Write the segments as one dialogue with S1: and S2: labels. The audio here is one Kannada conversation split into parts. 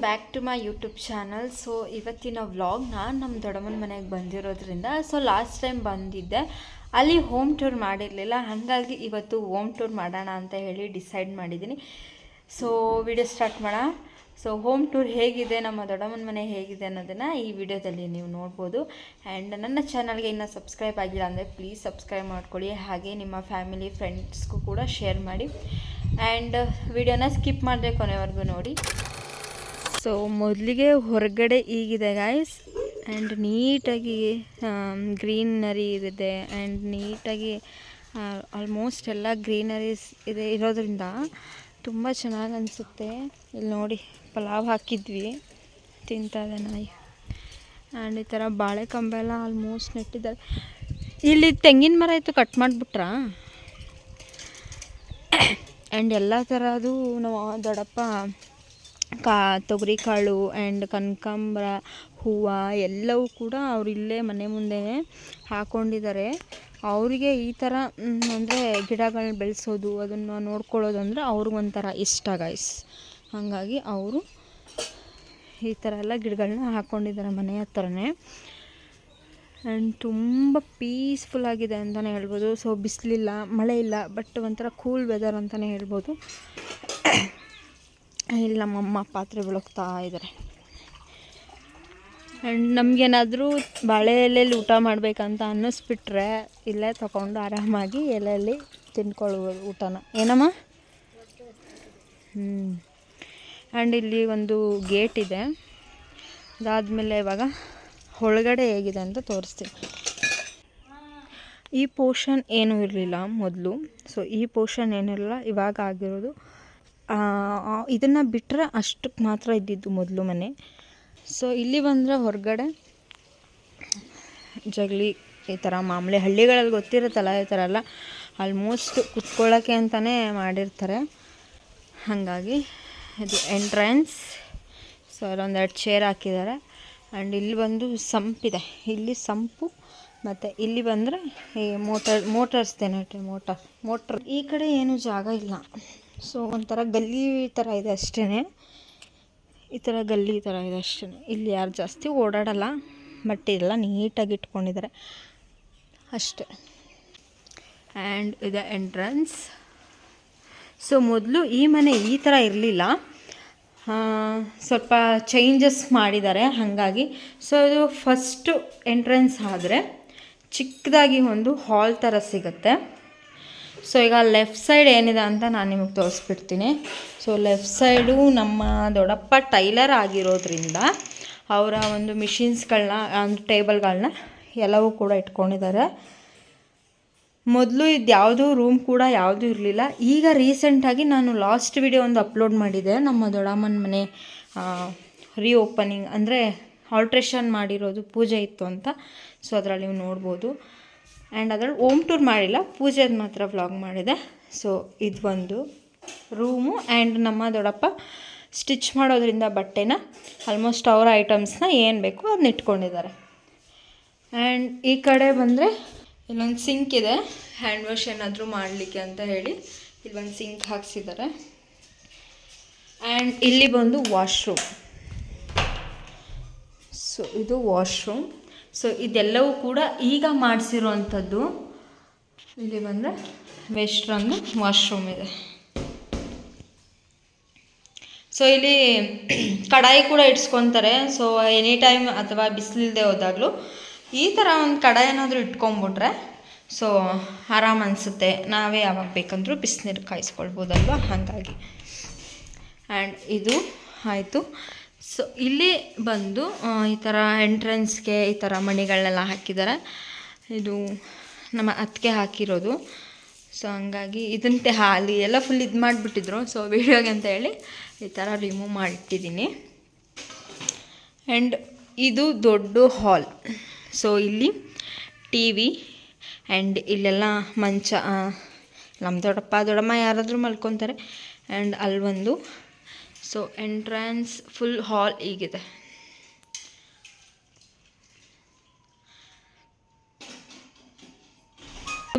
S1: Back to my YouTube channel. So ಇವತ್ತಿನ ವ್ಲಾಗ್ ನಾನು ನಮ್ಮ ದೊಡ್ಡಮ್ಮನ ಮನೆಗೆ ಬಂದಿರೋದ್ರಿಂದ ಲಾಸ್ಟ್ ಟೈಮ್ ಬಂದಿದ್ದೆ, ಅಲ್ಲಿ ಹೋಮ್ ಟೂರ್ ಮಾಡಿರಲಿಲ್ಲ. ಹಾಗಾಗಿ ಇವತ್ತು ಹೋಮ್ ಟೂರ್ ಮಾಡೋಣ ಅಂತ ಹೇಳಿ ಡಿಸೈಡ್ ಮಾಡಿದ್ದೀನಿ. ಸೊ ವಿಡಿಯೋ ಸ್ಟಾರ್ಟ್ ಮಾಡೋಣ. ಸೊ ಹೋಮ್ ಟೂರ್ ಹೇಗಿದೆ, ನಮ್ಮ ದೊಡ್ಡಮ್ಮನ ಮನೆ ಹೇಗಿದೆ ಅನ್ನೋದನ್ನು ಈ ವಿಡಿಯೋದಲ್ಲಿ ನೀವು ನೋಡ್ಬೋದು. ಆ್ಯಂಡ್ ನನ್ನ ಚಾನಲ್ಗೆ ಇನ್ನೂ ಸಬ್ಸ್ಕ್ರೈಬ್ ಆಗಿಲ್ಲ ಅಂದರೆ ಪ್ಲೀಸ್ ಸಬ್ಸ್ಕ್ರೈಬ್ ಮಾಡ್ಕೊಳ್ಳಿ. ಹಾಗೆ ನಿಮ್ಮ ಫ್ಯಾಮಿಲಿ ಫ್ರೆಂಡ್ಸ್ಗೂ ಕೂಡ ಶೇರ್ ಮಾಡಿ. ಆ್ಯಂಡ್ ವಿಡಿಯೋನ ಸ್ಕಿಪ್ ಮಾಡದೆ ಕೊನೆವರೆಗೂ ನೋಡಿ. ಸೊ ಮೊದಲಿಗೆ ಹೊರಗಡೆ ಹೀಗಿದೆ ಗಾಯ್ಸ್. ಆ್ಯಂಡ್ ನೀಟಾಗಿ ಗ್ರೀನರಿ ಇದೆ. ಆ್ಯಂಡ್ ನೀಟಾಗಿ ಆಲ್ಮೋಸ್ಟ್ ಎಲ್ಲ ಗ್ರೀನರೀಸ್ ಇದೆ ಇರೋದ್ರಿಂದ ತುಂಬ ಚೆನ್ನಾಗಿ ಅನಿಸುತ್ತೆ. ಇಲ್ಲಿ ನೋಡಿ ಪಲಾವ್ ಹಾಕಿದ್ವಿ, ತಿಂತಾ ಇದೆ ನಾಯಿ. ಆ್ಯಂಡ್ ಈ ಥರ ಬಾಳೆ ಕಂಬ ಎಲ್ಲ ಆಲ್ಮೋಸ್ಟ್ ನೆಟ್ಟಿದ್ದಾರೆ. ಇಲ್ಲಿ ತೆಂಗಿನ ಮರ ಇತ್ತು, ಕಟ್ ಮಾಡಿಬಿಟ್ರಾ. ಆ್ಯಂಡ್ ಎಲ್ಲ ಥರದ್ದು ನಾವು ದೊಡ್ಡಪ್ಪ ತೊಗರಿ ಕಾಳು ಆ್ಯಂಡ್ ಕನಕಾಂಬರ ಹೂವು ಎಲ್ಲವೂ ಕೂಡ ಅವ್ರು ಇಲ್ಲೇ ಮನೆ ಮುಂದೆ ಹಾಕ್ಕೊಂಡಿದ್ದಾರೆ. ಅವರಿಗೆ ಈ ಥರ ಅಂದರೆ ಗಿಡಗಳನ್ನ ಬೆಳೆಸೋದು, ಅದನ್ನು ನೋಡ್ಕೊಳ್ಳೋದು ಅಂದರೆ ಅವ್ರಿಗೊಂಥರ ಇಷ್ಟ ಗೈಸ್. ಹಾಗಾಗಿ ಅವರು ಈ ಥರ ಎಲ್ಲ ಗಿಡಗಳನ್ನ ಹಾಕ್ಕೊಂಡಿದ್ದಾರೆ ಮನೆ ಹತ್ರನೇ. ಆ್ಯಂಡ್ ತುಂಬ ಪೀಸ್ಫುಲ್ಲಾಗಿದೆ ಅಂತಲೇ ಹೇಳ್ಬೋದು. ಸೊ ಬಿಸಿಲಿಲ್ಲ, ಮಳೆ ಇಲ್ಲ, ಬಟ್ ಒಂಥರ ಕೂಲ್ ವೆದರ್ ಅಂತಲೇ ಹೇಳ್ಬೋದು. ಇಲ್ಲಿ ನಮ್ಮಮ್ಮ ಪಾತ್ರೆ ಬೆಳಗ್ತಾ ಇದ್ದಾರೆ. ಆ್ಯಂಡ್ ನಮಗೇನಾದರೂ ಬಾಳೆ ಎಲೆಯಲ್ಲಿ ಊಟ ಮಾಡಬೇಕಂತ ಅನ್ನಿಸ್ಬಿಟ್ರೆ ಇಲ್ಲೇ ತಗೊಂಡು ಆರಾಮಾಗಿ ಎಲೆಯಲ್ಲಿ ತಿಂದ್ಕೊಳ್ಬೋದು ಊಟನ. ಏನಮ್ಮ? ಆ್ಯಂಡ್ ಇಲ್ಲಿ ಒಂದು ಗೇಟ್ ಇದೆ. ಅದಾದಮೇಲೆ ಇವಾಗ ಒಳಗಡೆ ಹೇಗಿದೆ ಅಂತ ತೋರಿಸ್ತೀನಿ. ಈ ಪೋರ್ಷನ್ ಏನೂ ಇರಲಿಲ್ಲ ಮೊದಲು. ಸೊ ಈ ಪೋರ್ಷನ್ ಏನಿರಲಿಲ್ಲ, ಇವಾಗ ಆಗಿರೋದು. ಇದನ್ನು ಬಿಟ್ಟರೆ ಅಷ್ಟಕ್ಕೆ ಮಾತ್ರ ಇದ್ದಿದ್ದು ಮೊದಲು ಮನೆ. ಸೊ ಇಲ್ಲಿ ಬಂದರೆ ಹೊರಗಡೆ ಜಗಲಿ ಈ ಥರ ಮಾಮೂಲಿ ಹಳ್ಳಿಗಳಲ್ಲಿ ಗೊತ್ತಿರುತ್ತಲ್ಲ, ಈ ಥರ ಎಲ್ಲ ಆಲ್ಮೋಸ್ಟ್ ಕುತ್ಕೊಳ್ಳೋಕ್ಕೆ ಅಂತಲೇ ಮಾಡಿರ್ತಾರೆ. ಹಾಗಾಗಿ ಇದು ಎಂಟ್ರೆನ್ಸ್. ಸೊ ಅಲ್ಲೊಂದೆರಡು ಚೇರ್ ಹಾಕಿದ್ದಾರೆ. ಆ್ಯಂಡ್ ಇಲ್ಲಿ ಬಂದು ಸಂಪಿದೆ. ಇಲ್ಲಿ ಸಂಪು ಮತ್ತು ಇಲ್ಲಿ ಬಂದರೆ ಈ ಮೋಟರ್ಸ್ದೇನೆ ಮೋಟ್ರ್. ಈ ಕಡೆ ಏನೂ ಜಾಗ ಇಲ್ಲ. ಸೊ ಒಂಥರ ಗಲ್ಲಿ ಥರ ಇದೆ ಅಷ್ಟೇ. ಈ ಥರ ಗಲ್ಲಿ ಥರ ಇದೆ ಅಷ್ಟೇ. ಇಲ್ಲಿ ಯಾರು ಜಾಸ್ತಿ ಓಡಾಡಲ್ಲ, ಬಟ್ ಇದೆಲ್ಲ ನೀಟಾಗಿ ಇಟ್ಕೊಂಡಿದ್ದಾರೆ ಅಷ್ಟೇ. ಆ್ಯಂಡ್ ಇದು ಎಂಟ್ರೆನ್ಸ್. ಸೊ ಮೊದಲು ಈ ಮನೆ ಈ ಥರ ಇರಲಿಲ್ಲ, ಸ್ವಲ್ಪ ಚೇಂಜಸ್ ಮಾಡಿದ್ದಾರೆ ಹಾಗಾಗಿ. ಸೊ ಇದು ಫಸ್ಟು ಎಂಟ್ರೆನ್ಸ್ ಆದರೆ ಚಿಕ್ಕದಾಗಿ ಒಂದು ಹಾಲ್ ಥರ ಸಿಗುತ್ತೆ. ಸೊ ಈಗ ಲೆಫ್ಟ್ ಸೈಡ್ ಏನಿದೆ ಅಂತ ನಾನು ನಿಮಗೆ ತೋರಿಸ್ಬಿಡ್ತೀನಿ. ಸೊ ಲೆಫ್ಟ್ ಸೈಡು ನಮ್ಮ ದೊಡ್ಡಪ್ಪ ಟೈಲರ್ ಆಗಿರೋದ್ರಿಂದ ಅವರ ಒಂದು ಮಿಷಿನ್ಸ್ಗಳನ್ನ, ಒಂದು ಟೇಬಲ್ಗಳನ್ನ ಎಲ್ಲವೂ ಕೂಡ ಇಟ್ಕೊಂಡಿದ್ದಾರೆ. ಮೊದಲು ಇದು ಯಾವುದೂ ರೂಮ್ ಕೂಡ ಯಾವುದೂ ಇರಲಿಲ್ಲ. ಈಗ ರೀಸೆಂಟಾಗಿ ನಾನು ಲಾಸ್ಟ್ ವಿಡಿಯೋ ಒಂದು ಅಪ್ಲೋಡ್ ಮಾಡಿದ್ದೆ, ನಮ್ಮ ದೊಡ್ಡಮ್ಮನ ಮನೆ ರೀಓಪನಿಂಗ್ ಅಂದರೆ ಆಲ್ಟ್ರೇಷನ್ ಮಾಡಿರೋದು, ಪೂಜೆ ಇತ್ತು ಅಂತ. ಸೊ ಅದರಲ್ಲಿ ನೀವು ನೋಡ್ಬೋದು. ಆ್ಯಂಡ್ ಅದರಲ್ಲಿ ಹೋಮ್ ಟೂರ್ ಮಾಡಿಲ್ಲ, ಪೂಜೆದು ಮಾತ್ರ ವ್ಲಾಗ್ ಮಾಡಿದೆ. ಸೊ ಇದು ಒಂದು ರೂಮು. ಆ್ಯಂಡ್ ನಮ್ಮ ದೊಡ್ಡಪ್ಪ ಸ್ಟಿಚ್ ಮಾಡೋದ್ರಿಂದ ಬಟ್ಟೆನ ಆಲ್ಮೋಸ್ಟ್ ಅವರ ಐಟಮ್ಸ್ನ ಏನು ಬೇಕೋ ಅದನ್ನ ಇಟ್ಕೊಂಡಿದ್ದಾರೆ. ಆ್ಯಂಡ್ ಈ ಕಡೆ ಬಂದರೆ ಇಲ್ಲೊಂದು ಸಿಂಕ್ ಇದೆ, ಹ್ಯಾಂಡ್ ವಾಶ್ ಏನಾದರೂ ಮಾಡಲಿಕ್ಕೆ ಅಂತ ಹೇಳಿ ಇಲ್ಲೊಂದು ಸಿಂಕ್ ಹಾಕ್ಸಿದ್ದಾರೆ. ಆ್ಯಂಡ್ ಇಲ್ಲಿ ಬಂದು ವಾಶ್ರೂಮ್. ಸೊ ಇದು ವಾಶ್ರೂಮ್. ಸೊ ಇದೆಲ್ಲವೂ ಕೂಡ ಈಗ ಮಾಡಿಸಿರೋವಂಥದ್ದು. ಇಲ್ಲಿ ಬಂದರೆ ವೆಸ್ಟ್ರನ್ ವಾಶ್ರೂಮ್ ಇದೆ. ಸೊ ಇಲ್ಲಿ ಕಡಾಯಿ ಕೂಡ ಇಟ್ಸ್ಕೊತಾರೆ. ಸೊ ಎನಿ ಟೈಮ್ ಅಥವಾ ಬಿಸಿಲಿಲ್ಲದೆ ಹೋದಾಗಲೂ ಈ ಥರ ಒಂದು ಕಡಾಯಿ ಏನಾದರೂ ಇಟ್ಕೊಂಬಿಟ್ರೆ ಸೊ ಆರಾಮ್ ಅನಿಸುತ್ತೆ. ನಾವೇ ಯಾವಾಗ ಬೇಕಂದ್ರೂ ಬಿಸಿನೀರು ಕಾಯಿಸ್ಕೊಳ್ಬೋದಲ್ವ, ಹಾಗಾಗಿ. ಆ್ಯಂಡ್ ಇದು ಆಯಿತು. ಸೊ ಇಲ್ಲಿ ಬಂದು ಈ ಥರ ಎಂಟ್ರೆನ್ಸ್ಗೆ ಈ ಥರ ಮಣಿಗಳನ್ನೆಲ್ಲ ಹಾಕಿದ್ದಾರೆ. ಇದು ನಮ್ಮ ಅತ್ತಿಗೆ ಹಾಕಿರೋದು. ಸೊ ಹಂಗಾಗಿ ಇದಂತೆ ಹಾಲಿ ಎಲ್ಲ ಫುಲ್ ಇದು ಮಾಡಿಬಿಟ್ಟಿದ್ರು. ಸೊ ವೀಡಿಯೋಗೆ ಅಂತ ಹೇಳಿ ಈ ಥರ ರಿಮೂವ್ ಮಾಡಿಟ್ಟಿದ್ದೀನಿ. ಆ್ಯಂಡ್ ಇದು ದೊಡ್ಡ ಹಾಲ್. ಸೊ ಇಲ್ಲಿ ಟಿ ವಿ ಆ್ಯಂಡ್ ಇಲ್ಲೆಲ್ಲ ಮಂಚ, ನಮ್ಮ ದೊಡ್ಡಪ್ಪ ದೊಡ್ಡಮ್ಮ ಯಾರಾದರೂ ಮಲ್ಕೊತಾರೆ. ಆ್ಯಂಡ್ ಅಲ್ಲೊಂದು. ಸೊ ಎಂಟ್ರೆನ್ಸ್ ಫುಲ್ ಹಾಲ್ ಹೀಗಿದೆ.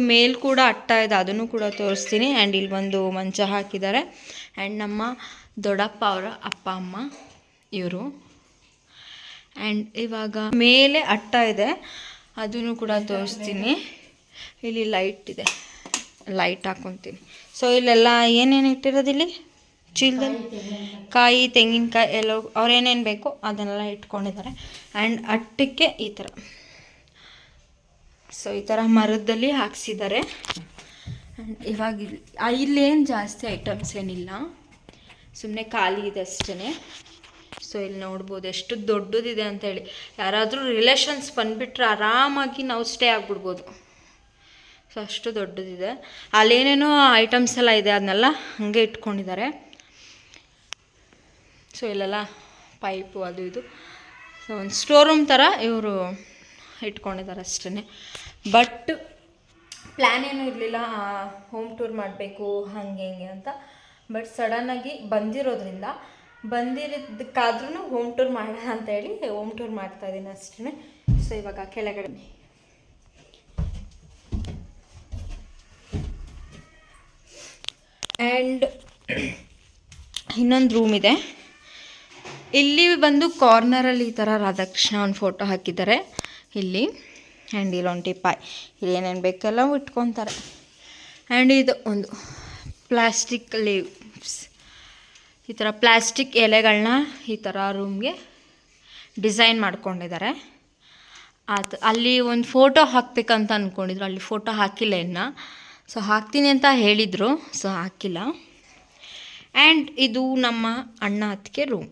S1: ಮೇಲ್ ಕೂಡ ಅಟ್ಟ ಇದೆ, ಅದನ್ನು ಕೂಡ ತೋರಿಸ್ತೀನಿ. ಆ್ಯಂಡ್ ಇಲ್ಲಿ ಒಂದು ಮಂಚ ಹಾಕಿದ್ದಾರೆ. ಆ್ಯಂಡ್ ನಮ್ಮ ದೊಡ್ಡಪ್ಪ ಅವರ ಅಪ್ಪ ಅಮ್ಮ ಇವರು. ಆ್ಯಂಡ್ ಇವಾಗ ಮೇಲೆ ಅಟ್ಟ ಇದೆ, ಅದನ್ನು ಕೂಡ ತೋರಿಸ್ತೀನಿ. ಇಲ್ಲಿ ಲೈಟ್ ಇದೆ, ಲೈಟ್ ಹಾಕ್ಕೊತೀನಿ. ಸೊ ಇಲ್ಲೆಲ್ಲ ಏನೇನು ಇಟ್ಟಿರೋದಿಲ್ಲಿ ಚೀಲದಲ್ಲಿ, ಕಾಯಿ ತೆಂಗಿನಕಾಯಿ ಎಲ್ಲ ಅವ್ರು ಏನೇನು ಬೇಕೋ ಅದನ್ನೆಲ್ಲ ಇಟ್ಕೊಂಡಿದ್ದಾರೆ. ಆ್ಯಂಡ್ ಅಟ್ಟಕ್ಕೆ ಈ ಥರ, ಸೊ ಈ ಥರ ಮರದಲ್ಲಿ ಹಾಕ್ಸಿದ್ದಾರೆ. ಆ್ಯಂಡ್ ಇವಾಗ ಇಲ್ಲೇನು ಜಾಸ್ತಿ ಐಟಮ್ಸ್ ಏನಿಲ್ಲ, ಸುಮ್ಮನೆ ಖಾಲಿ ಇದೆ ಅಷ್ಟೇ. ಸೊ ಇಲ್ಲಿ ನೋಡ್ಬೋದು ಎಷ್ಟು ದೊಡ್ಡದಿದೆ ಅಂತೇಳಿ. ಯಾರಾದರೂ ರಿಲೇಷನ್ಸ್ ಬಂದುಬಿಟ್ರೆ ಆರಾಮಾಗಿ ನಾವು ಸ್ಟೇ ಆಗಿಬಿಡ್ಬೋದು. ಸೊ ಅಷ್ಟು ದೊಡ್ಡದಿದೆ. ಅಲ್ಲೇನೇನೋ ಐಟಮ್ಸ್ ಎಲ್ಲ ಇದೆ, ಅದನ್ನೆಲ್ಲ ಹಾಗೆ ಇಟ್ಕೊಂಡಿದ್ದಾರೆ. ಸೊ ಇಲ್ಲೆಲ್ಲ ಪೈಪು ಅದು ಇದು, ಸೊ ಒಂದು ಸ್ಟೋರ್ ರೂಮ್ ಥರ ಇವರು ಇಟ್ಕೊಂಡಿದ್ದಾರೆ ಅಷ್ಟೇ. ಬಟ್ ಪ್ಲ್ಯಾನ್ ಏನೂ ಇರಲಿಲ್ಲ ಹೋಮ್ ಟೂರ್ ಮಾಡಬೇಕು ಹಾಗೆ ಹಿಂಗೆ ಅಂತ. ಬಟ್ ಸಡನ್ನಾಗಿ ಬಂದಿರೋದಕ್ಕಾದ್ರೂ ಹೋಮ್ ಟೂರ್ ಮಾಡೋಣ ಅಂತೇಳಿ ಹೋಮ್ ಟೂರ್ ಮಾಡ್ತಾಯಿದ್ದೀನಿ ಅಷ್ಟೇ. ಸೊ ಇವಾಗ ಕೆಳಗಡೆ ಆ್ಯಂಡ್ ಇನ್ನೊಂದು ರೂಮ್ ಇದೆ. ಇಲ್ಲಿ ಬಂದು ಕಾರ್ನರಲ್ಲಿ ಈ ಥರ ರಾಧಾಕೃಷ್ಣ ಒಂದು ಫೋಟೋ ಹಾಕಿದ್ದಾರೆ ಇಲ್ಲಿ. ಆ್ಯಂಡ್ ಇಲ್ಲೊಂದು ಟಿಪಾಯ್, ಇಲ್ಲಿ ಏನೇನು ಬೇಕೆಲ್ಲ ಇಟ್ಕೊತಾರೆ. ಆ್ಯಂಡ್ ಇದು ಒಂದು ಪ್ಲಾಸ್ಟಿಕ್ ಲೀವ್ಸ್, ಈ ಥರ ಪ್ಲಾಸ್ಟಿಕ್ ಎಲೆಗಳನ್ನ ಈ ಥರ ರೂಮ್ಗೆ ಡಿಸೈನ್ ಮಾಡ್ಕೊಂಡಿದ್ದಾರೆ. ಅಲ್ಲಿ ಒಂದು ಫೋಟೋ ಹಾಕಬೇಕಂತ ಅಂದ್ಕೊಂಡಿದ್ರು, ಅಲ್ಲಿ ಫೋಟೋ ಹಾಕಿಲ್ಲ ಇನ್ನು. ಸೊ ಹಾಕ್ತೀನಿ ಅಂತ ಹೇಳಿದರು, ಸೊ ಹಾಕಿಲ್ಲ. ಆ್ಯಂಡ್ ಇದು ನಮ್ಮ ಅಣ್ಣ ಅತ್ತಿಗೆ ರೂಮ್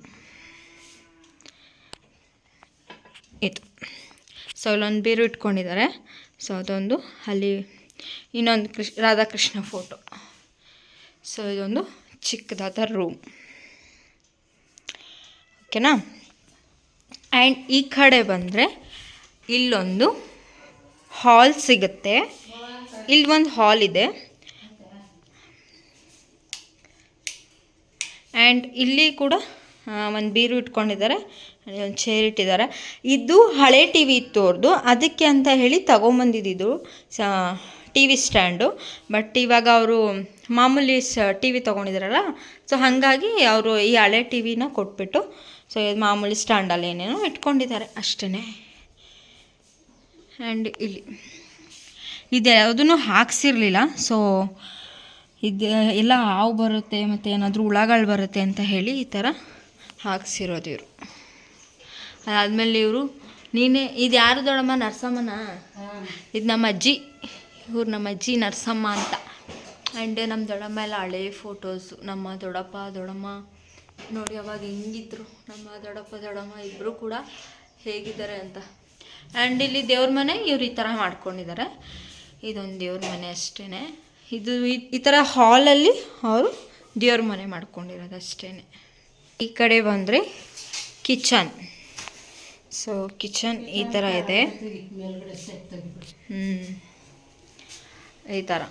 S1: ಇದು. ಸೊ ಇಲ್ಲೊಂದು ಬೀರು ಇಟ್ಕೊಂಡಿದ್ದಾರೆ. ಸೊ ಅದೊಂದು, ಅಲ್ಲಿ ಇನ್ನೊಂದು ರಾಧಾಕೃಷ್ಣ ಫೋಟೋ. ಸೊ ಇದೊಂದು ಚಿಕ್ಕದಾದ ರೂಮ್, ಓಕೆನಾ. ಆ್ಯಂಡ್ ಈ ಕಡೆ ಬಂದರೆ ಇಲ್ಲೊಂದು ಹಾಲ್ ಸಿಗುತ್ತೆ. ಇಲ್ಲಿ ಒಂದು ಹಾಲ್ ಇದೆ. ಆ್ಯಂಡ್ ಇಲ್ಲಿ ಕೂಡ ಒಂದು ಬೀರು ಇಟ್ಕೊಂಡಿದ್ದಾರೆ, ಒಂದು ಚೇರ್ ಇಟ್ಟಿದ್ದಾರೆ. ಇದು ಹಳೆ ಟಿ ವಿ ಇತ್ತು ಅವ್ರದ್ದು, ಅದಕ್ಕೆ ಅಂತ ಹೇಳಿ ತಗೊಂಬಂದಿದ್ದು ಟಿ ವಿ ಸ್ಟ್ಯಾಂಡು. ಬಟ್ ಇವಾಗ ಅವರು ಮಾಮೂಲಿ ಟಿ ವಿ ತೊಗೊಂಡಿದ್ದಾರಲ್ಲ, ಸೊ ಹಾಗಾಗಿ ಅವರು ಈ ಹಳೆ ಟಿ ವಿನ ಕೊಟ್ಬಿಟ್ಟು ಸೊ ಇದು ಮಾಮೂಲಿ ಸ್ಟ್ಯಾಂಡಲ್ಲಿ ಏನೇನೋ ಇಟ್ಕೊಂಡಿದ್ದಾರೆ ಅಷ್ಟೇ. ಆ್ಯಂಡ್ ಇಲ್ಲಿ ಇದು ಯಾವುದೂ ಹಾಕ್ಸಿರ್ಲಿಲ್ಲ. ಸೊ ಇದು ಎಲ್ಲ ಹಾವು ಬರುತ್ತೆ ಮತ್ತು ಏನಾದರೂ ಹುಳಗಳು ಬರುತ್ತೆ ಅಂತ ಹೇಳಿ ಈ ಥರ ಹಾಕ್ಸಿರೋದು ಇವರು. ಅದಾದಮೇಲೆ ಇವರು ನೀನೇ, ಇದು ಯಾರು ದೊಡ್ಡಮ್ಮ? ನರಸಮ್ಮನ. ಇದು ನಮ್ಮ ಅಜ್ಜಿ, ಇವ್ರು ನಮ್ಮ ಅಜ್ಜಿ ನರಸಮ್ಮ ಅಂತ. ಆ್ಯಂಡ್ ನಮ್ಮ ದೊಡ್ಡಮ್ಮ ಎಲ್ಲ ಹಳೇ ಫೋಟೋಸು, ನಮ್ಮ ದೊಡ್ಡಪ್ಪ ದೊಡ್ಡಮ್ಮ ನೋಡಿ ಅವಾಗ ಹೆಂಗಿದ್ರು ನಮ್ಮ ದೊಡ್ಡಮ್ಮ ಇಬ್ಬರು ಕೂಡ ಹೇಗಿದ್ದಾರೆ ಅಂತ. ಆ್ಯಂಡ್ ಇಲ್ಲಿ ದೇವ್ರ ಮನೆ ಇವ್ರು ಈ ಥರ ಮಾಡ್ಕೊಂಡಿದ್ದಾರೆ. ಇದೊಂದು ದೇವ್ರ ಮನೆ ಅಷ್ಟೇ. ಇದು ಈ ಥರ ಹಾಲಲ್ಲಿ ಅವರು ದೇವ್ರ ಮನೆ ಮಾಡ್ಕೊಂಡಿರೋದು ಅಷ್ಟೇ. ಈ ಕಡೆ ಬಂದರೆ ಕಿಚನ್. ಸೊ ಕಿಚನ್ ಈ ಥರ ಇದೆ. ಈ ಥರ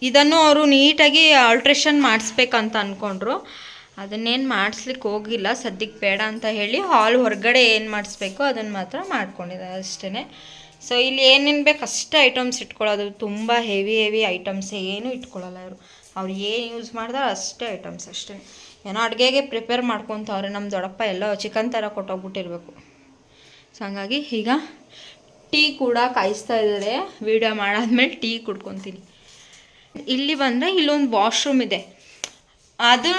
S1: ಇದನ್ನು ಅವರು ನೀಟಾಗಿ ಆಲ್ಟ್ರೇಷನ್ ಮಾಡಿಸ್ಬೇಕಂತ ಅಂದ್ಕೊಂಡ್ರು. ಅದನ್ನೇನು ಮಾಡಿಸ್ಲಿಕ್ಕೆ ಹೋಗಿಲ್ಲ, ಸದ್ಯಕ್ಕೆ ಬೇಡ ಅಂತ ಹೇಳಿ ಹಾಲ್ ಹೊರಗಡೆ ಏನು ಮಾಡಿಸ್ಬೇಕು ಅದನ್ನು ಮಾತ್ರ ಮಾಡ್ಕೊಂಡಿದ್ದಾರೆ ಅಷ್ಟೇ. ಸೊ ಇಲ್ಲಿ ಏನೇನು ಬೇಕು ಅಷ್ಟೇ ಐಟಮ್ಸ್ ಇಟ್ಕೊಳ್ಳೋದು, ತುಂಬ ಹೆವಿ ಐಟಮ್ಸ್ ಏನೂ ಇಟ್ಕೊಳ್ಳಲ್ಲ ಇವರು. ಅವ್ರು ಏನು ಯೂಸ್ ಮಾಡಿದಾರೆ ಅಷ್ಟೇ ಐಟಮ್ಸ್ ಅಷ್ಟೇ. ಏನೋ ಅಡುಗೆಗೆ ಪ್ರಿಪೇರ್ ಮಾಡ್ಕೊತವ್ರೆ. ನಮ್ಮ ದೊಡ್ಡಪ್ಪ ಎಲ್ಲೋ ಚಿಕನ್ ಥರ ಕೊಟ್ಟೋಗ್ಬಿಟ್ಟಿರ್ಬೇಕು. ಸೊ ಹಂಗಾಗಿ ಈಗ ಟೀ ಕೂಡ ಕಾಯಿಸ್ತಾ ಇದ್ದಾರೆ. ವೀಡಿಯೋ ಮಾಡಾದ್ಮೇಲೆ ಟೀ ಕುಡ್ಕೊತೀನಿ. ಇಲ್ಲಿ ಬಂದರೆ ಇಲ್ಲೊಂದು ವಾಶ್ರೂಮ್ ಇದೆ, ಅದು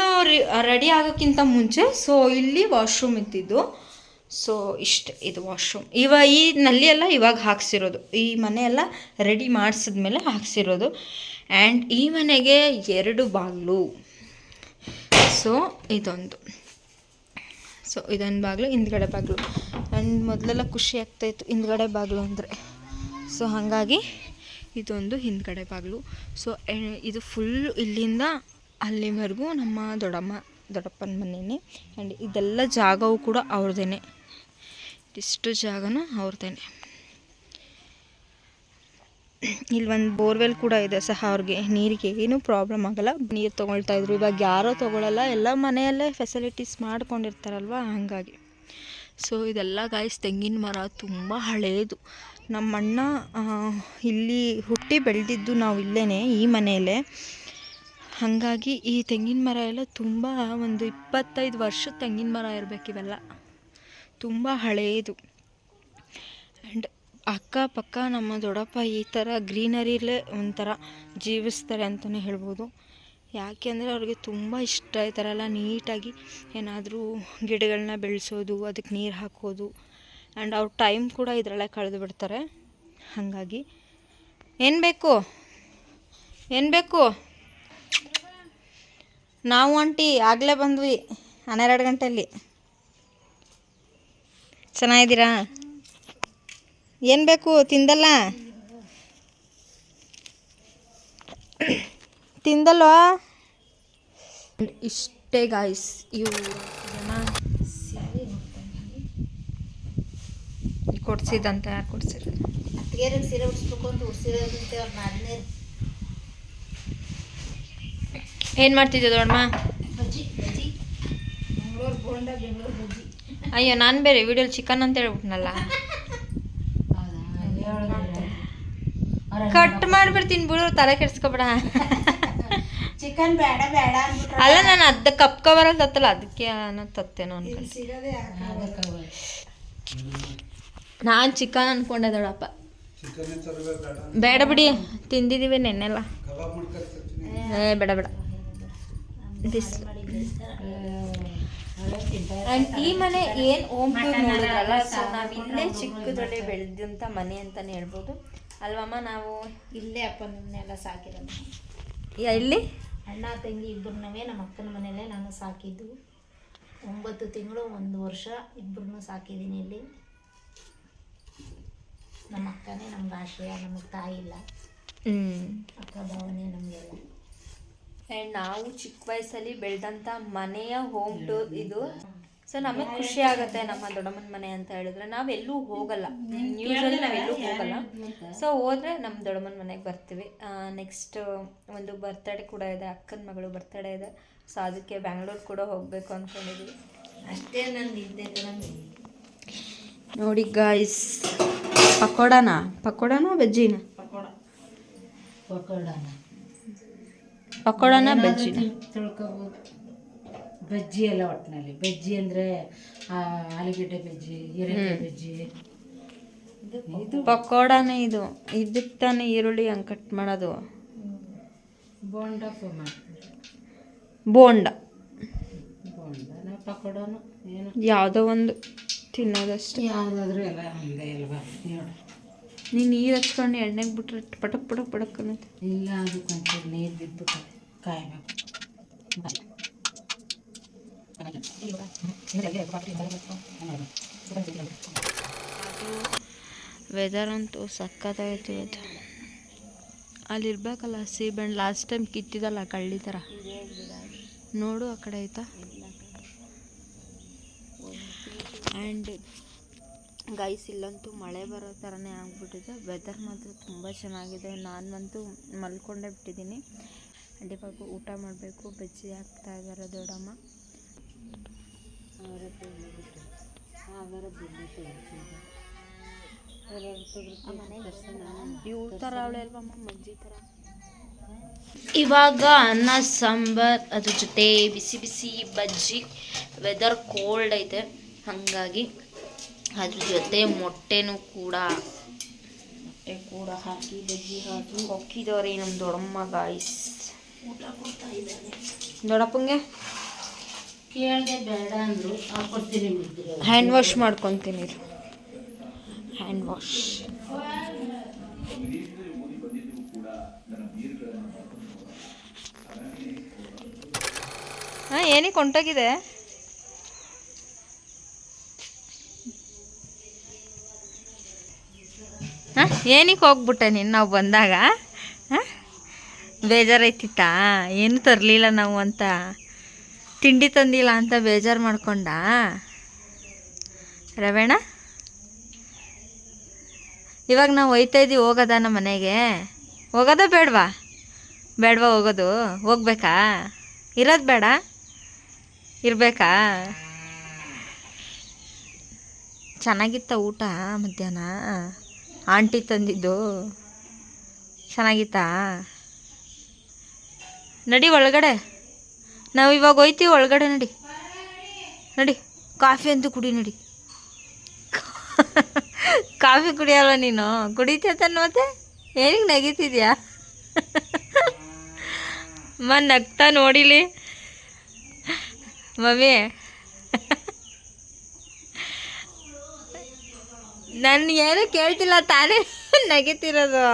S1: ರೆಡಿ ಆಗೋಕ್ಕಿಂತ ಮುಂಚೆ. ಸೊ ಇಲ್ಲಿ ವಾಶ್ರೂಮ್ ಇದ್ದಿದ್ದು. ಸೊ ಇಷ್ಟು ಇದು ವಾಶ್ರೂಮ್. ಈ ನಲ್ಲಿ ಎಲ್ಲ ಇವಾಗ ಹಾಕ್ಸಿರೋದು, ಈ ಮನೆಯೆಲ್ಲ ರೆಡಿ ಮಾಡಿಸಿದ್ಮೇಲೆ ಹಾಕ್ಸಿರೋದು. ಆ್ಯಂಡ್ ಈ ಮನೆಗೆ 2 ಬಾಗಿಲು. ಸೊ ಇದೊಂದು ಬಾಗಿಲು, ಹಿಂದ್ಗಡೆ ಬಾಗಿಲು. ಆ್ಯಂಡ್ ಮೊದಲೆಲ್ಲ ಖುಷಿ ಆಗ್ತಾಯಿತ್ತು ಹಿಂದ್ಗಡೆ ಬಾಗಿಲು ಅಂದರೆ. ಸೊ ಹಾಗಾಗಿ ಇದೊಂದು ಹಿಂದ್ಗಡೆ ಬಾಗಿಲು. ಸೊ ಇದು ಫುಲ್ ಇಲ್ಲಿಂದ ಅಲ್ಲಿವರೆಗೂ ನಮ್ಮ ದೊಡ್ಡಪ್ಪನ ಮನೆಯೇ. ಆ್ಯಂಡ್ ಇದೆಲ್ಲ ಜಾಗವೂ ಕೂಡ ಅವ್ರದ್ದೇ, ಇಷ್ಟು ಜಾಗನೂ ಅವ್ರದ್ದೇ. ಇಲ್ಲಿ ಒಂದು ಬೋರ್ವೆಲ್ ಕೂಡ ಇದೆ ಸಹ. ಅವ್ರಿಗೆ ನೀರಿಗೆ ಏನೂ ಪ್ರಾಬ್ಲಮ್ ಆಗೋಲ್ಲ, ನೀರು ತೊಗೊಳ್ತಾಯಿದ್ರು. ಇವಾಗ ಯಾರೋ ತೊಗೊಳ್ಳಲ್ಲ, ಎಲ್ಲ ಮನೆಯಲ್ಲೇ ಫೆಸಿಲಿಟೀಸ್ ಮಾಡ್ಕೊಂಡಿರ್ತಾರಲ್ವ ಹಾಗಾಗಿ. ಸೊ ಇದೆಲ್ಲ ಗಾಯ್ಸ್ ತೆಂಗಿನ ಮರ, ತುಂಬ ಹಳೇದು. ನಮ್ಮಣ್ಣ ಇಲ್ಲಿ ಹುಟ್ಟಿ ಬೆಳೆದಿದ್ದು ನಾವು ಇಲ್ಲೇ ಈ ಮನೆಯಲ್ಲೇ. ಹಾಗಾಗಿ ಈ ತೆಂಗಿನ ಮರ ಎಲ್ಲ ತುಂಬ ಒಂದು 25 ವರ್ಷದ ತೆಂಗಿನ ಮರ ಇರಬೇಕು ಇವೆಲ್ಲ, ತುಂಬ ಹಳೆಯದು. ಆ್ಯಂಡ್ ಅಕ್ಕಪಕ್ಕ ನಮ್ಮ ದೊಡ್ಡಪ್ಪ ಈ ಥರ ಗ್ರೀನರಿಲೇ ಒಂಥರ ಜೀವಿಸ್ತಾರೆ ಅಂತಲೇ ಹೇಳ್ಬೋದು. ಯಾಕೆ ಅಂದರೆ ಅವ್ರಿಗೆ ತುಂಬ ಇಷ್ಟ ಈ ಥರ ಎಲ್ಲ ನೀಟಾಗಿ ಏನಾದರೂ ಗಿಡಗಳನ್ನ ಬೆಳೆಸೋದು, ಅದಕ್ಕೆ ನೀರು ಹಾಕೋದು. ಆ್ಯಂಡ್ ಅವ್ರ ಟೈಮ್ ಕೂಡ ಇದರಲ್ಲೇ ಕಳೆದು ಬಿಡ್ತಾರೆ. ಹಾಗಾಗಿ ಏನು ಬೇಕು ನಾವು ಆಂಟಿ ಆಗಲೇ ಬಂದ್ವಿ 12 ಗಂಟೆಯಲ್ಲಿ. ಚೆನ್ನಾಗಿದ್ದೀರಾ? ಏನು ಬೇಕು ತಿಂದಲ್ಲ ಇಷ್ಟೇ ಗಾಯ್ಸ್. ಇವು ಜನ ಕೊಡ್ಸಿದಂತ ಯಾರು ಕೊಡ್ಸಿದ್ರು?
S2: ಸೀರೆ ಉಡಿಸ್ಬೇಕು ಅಂತ ಉಡ್ಸಿದಂತೆ ಅವ್ರು ಮಾಡಿನೇ.
S1: ಏನು ಮಾಡ್ತಿದ್ದೆ ದೊಡ್ಡಮ್ಮ?
S2: ಬಜ್ಜಿ ಮಂಗಳೂರು ಬೋಂಡ, ಬೆಂಗಳೂರು ಬಜ್ಜಿ.
S1: ಅಯ್ಯೋ ನಾನು ಬೇರೆ ವಿಡಿಯೋಲಿ ಚಿಕನ್ ಅಂತ ಹೇಳ್ಬಿಟ್ನಲ್ಲ. ಕಟ್ ಮಾಡಿಬಿಡ್ತೀನಿ ಬಿಡು, ತಲೆ ಕೆಡ್ಸ್ಕೊಬೇಡ.
S2: ಚಿಕನ್ ಬೇಡ ಅಂದ್ಬಿಟ್ರೆ
S1: ಅಲ್ಲ, ನಾನು ಅದ ಕಪ್ ಕವರಲ್ಲಿ ತತ್ತಲ್ಲ, ಅದಕ್ಕೆ ತತ್ತೇನೋ ಅನ್ಕೊಂಡು. ನಾನು ಚಿಕನ್ ಅನ್ಕೊಂಡೆ ದೊಡ್ಡಪ್ಪ. ಬೇಡ ಬಿಡಿ, ತಿಂದಿದ್ದೀವಿ ನೆನ್ನೆಲ್ಲ. ಬೇಡ ಆ್ಯಂಡ್ ಈ ಮನೆ ಏನು ಹೋಮ್ ಟೂರ್ ನೋಡಿದ್ರಲ್ಲ, ಸೊ ನಾವಿಲ್ಲೇ ಚಿಕ್ಕದ್ರಲ್ಲೇ ಬೆಳೆದಂಥ ಮನೆ ಅಂತಲೇ ಹೇಳ್ಬೋದು ಅಲ್ವಮ್ಮ? ನಾವು
S2: ಇಲ್ಲೇ ಅಪ್ಪನೆಲ್ಲ ಸಾಕಿರೋದು.
S1: ಇಲ್ಲಿ
S2: ಅಣ್ಣ ತಂಗಿ ಇಬ್ಬರನ್ನವೇ ನಮ್ಮ ಅಕ್ಕನ ಮನೆಯಲ್ಲೇ ನಾನು ಸಾಕಿದ್ದು. 9 ತಿಂಗಳು 1 ವರ್ಷ ಇಬ್ಬರನ್ನೂ ಸಾಕಿದ್ದೀನಿ ಇಲ್ಲಿ. ನಮ್ಮ ಅಕ್ಕನೇ ನಮ್ಗೆ ಆಶ್ರಯ, ನಮಗೆ ತಾಯಿ ಇಲ್ಲ. ಅಕ್ಕ ಭಾವನೆ ನಮಗೆಲ್ಲ.
S1: ಆ್ಯಂಡ್ ನಾವು ಚಿಕ್ಕ ವಯಸ್ಸಲ್ಲಿ ಬೆಳೆದಂಥ ಮನೆಯ ಹೋಮ್ ಟೂರ್ ಇದು. ಸೊ ನಮಗೆ ಖುಷಿ ಆಗುತ್ತೆ. ನಮ್ಮ ದೊಡ್ಡಮ್ಮನ ಮನೆ ಅಂತ ಹೇಳಿದ್ರೆ ನಾವೆಲ್ಲೂ ಹೋಗಲ್ಲ, ಯೂಶ್ವಲಿ ನಾವೆಲ್ಲೂ ಹೋಗಲ್ಲ. ಸೊ ಹೋದರೆ ನಮ್ಮ ದೊಡ್ಡಮ್ಮನ ಮನೆಗೆ ಬರ್ತೀವಿ. ನೆಕ್ಸ್ಟ್ ಒಂದು ಬರ್ತಡೇ ಕೂಡ ಇದೆ, ಅಕ್ಕನ ಮಗಳು ಬರ್ತಡೇ ಇದೆ. ಸೊ ಅದಕ್ಕೆ ಬ್ಯಾಂಗ್ಳೂರು ಕೂಡ ಹೋಗಬೇಕು ಅಂದ್ಕೊಂಡಿದ್ದೀವಿ.
S2: ಅಷ್ಟೇ ನಂದು ಇದ್ದೆ.
S1: ನೋಡಿ ಗಾಯ್ಸ್, ಪಕೋಡಾನ ಬಜ್ಜಿನ? ಪಕೋಡಾನ ಬಜ್ಜಿನ
S2: ತಿಳ್ಕೊಬೋದು. ಬಜ್ಜಿ ಎಲ್ಲ ಒಟ್ಟಿನಲ್ಲಿ ಬಜ್ಜಿ ಅಂದರೆ ಆಲೂಗೆಡ್ಡೆ ಬಜ್ಜಿ, ಹೀರೆಕಾಯಿ ಬಜ್ಜಿ. ಇದು
S1: ಪಕೋಡಾನೇ. ಇದಕ್ಕೆ ತಾನೇ ಈರುಳ್ಳಿ ಹಂಗೆ ಕಟ್ ಮಾಡೋದು.
S2: ಬೋಂಡ ಮಾಡ್ತೀವಿ.
S1: ಬೋಂಡ
S2: ನಾವು ಪಕೋಡನು ಏನು
S1: ಯಾವುದೋ ಒಂದು ತಿನ್ನೋದಷ್ಟೇ.
S2: ಯಾವುದಾದ್ರೂ ಎಲ್ಲ ಒಂದೇ ಅಲ್ವಾ?
S1: ನೀನು ನೀರು ಹಚ್ಕೊಂಡು ಎಣ್ಣೆಗೆ ಬಿಟ್ರೆ ಪಟಕ್ ಅನ್ನೋದು.
S2: ಇಲ್ಲ, ಅದು ಕೊಂಚ ನೀರು ಬಿದ್ದುಬಿಟ್ಟು ಕಾಯಬೇಕು.
S1: ವೆದರ್ ಅಂತೂ ಸಕ್ಕತ್ತಾಗಿತ್ತು ಇವತ್ತು. ಅಲ್ಲಿರ್ಬೇಕಲ್ಲ ಸೀಬೆಹಣ್ಣು, ಲಾಸ್ಟ್ ಟೈಮ್ ಕಿತ್ತಿದಲ್ಲ ಕಳ್ಳಿ ಥರ. ನೋಡು ಆ ಕಡೆ ಆಯ್ತಾ. ಆ್ಯಂಡ್ ಗೈಸ್, ಇಲ್ಲಂತೂ ಮಳೆ ಬರೋ ಥರನೇ ಆಗ್ಬಿಟ್ಟಿದೆ. ವೆದರ್ ಮಾತ್ರ ತುಂಬ ಚೆನ್ನಾಗಿದೆ. ನಾನಂತೂ ಮಲ್ಕೊಂಡೇ ಬಿಟ್ಟಿದ್ದೀನಿ. ಆ್ಯಂಡ್ ಇವಾಗ ಊಟ ಮಾಡಬೇಕು. ಬಜ್ಜಿ ಹಾಕ್ತಾ ಇದ್ದಾರೆ ದೊಡ್ಡಮ್ಮ. ಇವ್ರ ಥರ ಅವಳೆ ಅಲ್ವಮ್ಮ, ಮಜ್ಜಿ ಥರ. ಇವಾಗ ಅನ್ನ ಸಾಂಬಾರ್, ಅದ್ರ ಜೊತೆ ಬಿಸಿ ಬಿಸಿ ಬಜ್ಜಿ. ವೆದರ್ ಕೋಲ್ಡ್ ಐತೆ, ಹಾಗಾಗಿ ಅದ್ರ ಜೊತೆ ಮೊಟ್ಟೆನೂ ಕೂಡ ಹಾಕಿ ಬಜ್ಜಿ ಹಾಕಿ ಹೊಕ್ಕಿದವ್ರೆ ನಮ್ಮ ದೊಡ್ಡಮ್ಮ ಗಾಯ್ಸ್.
S2: ಊಟ ಕೊಡ್ತಾ ಇದ್ದಾನೆ
S1: ದೊಡ್ಡಪ್ಪಂಗೆ.
S2: ಕೇಳಿದೆ ಬೇಡ ಅಂದರು, ಕೊಡ್ತೀನಿ.
S1: ಹ್ಯಾಂಡ್ ವಾಶ್ ಮಾಡ್ಕೊತೀನಿ. ಹ್ಯಾಂಡ್ ವಾಶ್ ಹಾಂ, ಏನಕ್ಕೆ ಹೊಂಟೋಗಿದೆ? ಹಾಂ, ಏನಕ್ಕೆ ಹೋಗ್ಬಿಟ್ಟೆ ನೀನು ನಾವು ಬಂದಾಗ? ಹಾಂ, ಬೇಜಾರೈತಿತ್ತಾ? ಏನು ತರಲಿಲ್ಲ ನಾವು ಅಂತ, ತಿಂಡಿ ತಂದಿಲ್ಲ ಅಂತ ಬೇಜಾರು ಮಾಡ್ಕೊಂಡ ರವೇಣ? ಇವಾಗ ನಾವು ಒಯ್ತಾ ಇದ್ದೀವಿ, ಹೋಗೋದಾ ನಮ್ಮ ಮನೆಗೆ? ಹೋಗೋದಾ ಬೇಡವಾ ಹೋಗೋದು? ಹೋಗ್ಬೇಕಾ? ಇರೋದು ಬೇಡ, ಇರಬೇಕಾ? ಚೆನ್ನಾಗಿತ್ತ ಊಟ ಮಧ್ಯಾಹ್ನ? ಆಂಟಿ ತಂದಿದ್ದು ಚೆನ್ನಾಗಿತ್ತಾ? ನಡಿ ಒಳಗಡೆ, ನಾವು ಇವಾಗ ಹೋಯ್ತೀವಿ ಒಳಗಡೆ. ನಡಿ ನಡಿ, ಕಾಫಿ ಅಂತೂ ಕುಡಿ. ನಡಿ, ಕಾಫಿ ಕುಡಿಯಲ್ಲ ನೀನು? ಕುಡಿತೇತಾನೆ ಮತ್ತೆ ಏನಿಗೆ ನಗೀತಿದ್ಯಾ? ನಗ್ತಾ ನೋಡಿಲಿ ಮಮ್ಮಿ. ನಾನು ಏನು ಕೇಳ್ತಿಲ್ಲ, ತಾನೇ ನಗೀತಿರೋದು.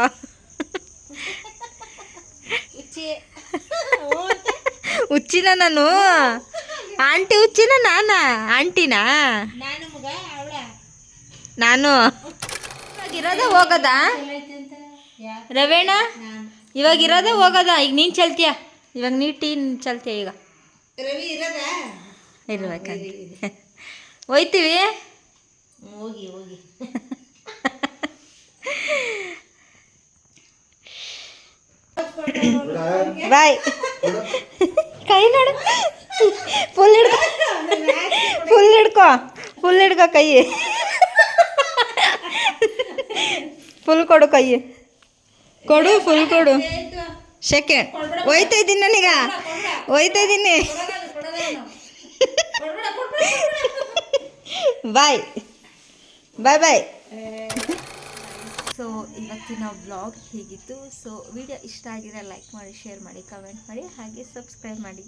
S1: ಹುಚ್ಚಿನ ನಾನು? ಆಂಟಿ ಹುಚ್ಚಿನ ನಾನಾ? ಆಂಟಿನಾ ನಾನು? ಇವಾಗ ಇರೋದೇ ಹೋಗೋದಾ ರವೇಣ? ಇವಾಗ ಇರೋದೇ ಹೋಗೋದಾ? ಈಗ ನೀನು ಚಲ್ತೀಯ, ಇವಾಗ ನೀನು ಚಲ್ತೀಯ ಈಗ ಇರ್ಬೇಕಂತ. ಹೋಯ್ತೀವಿ,
S2: ಹೋಗಿ ಹೋಗಿ.
S1: ಬಾಯ್. ಕೈ ನೋಡು, ಫುಲ್ ಹಿಡ್ಕೊ, ಫುಲ್ ಹಿಡ್ಕೊ ಕೈ. ಫುಲ್ ಕೊಡು ಕೈ, ಕೊಡು, ಫುಲ್ ಕೊಡು. ಸೆಕೆಂಡ್ ಹೋಯ್ತಾ ಇದ್ದೀನಿ ನಾನೀಗ, ಹೋಯ್ತಾ ಇದ್ದೀನಿ. ಬಾಯ್ ಬಾಯ್ ಬಾಯ್. ಸೊ ಇವತ್ತಿನ ವ್ಲಾಗ್ ಹೀಗಿತ್ತು. ಸೊ ವಿಡಿಯೋ ಇಷ್ಟ ಆಗಿದ್ರೆ ಲೈಕ್ ಮಾಡಿ, ಶೇರ್ ಮಾಡಿ, ಕಮೆಂಟ್ ಮಾಡಿ, ಹಾಗೆ ಸಬ್ಸ್ಕ್ರೈಬ್ ಮಾಡಿ.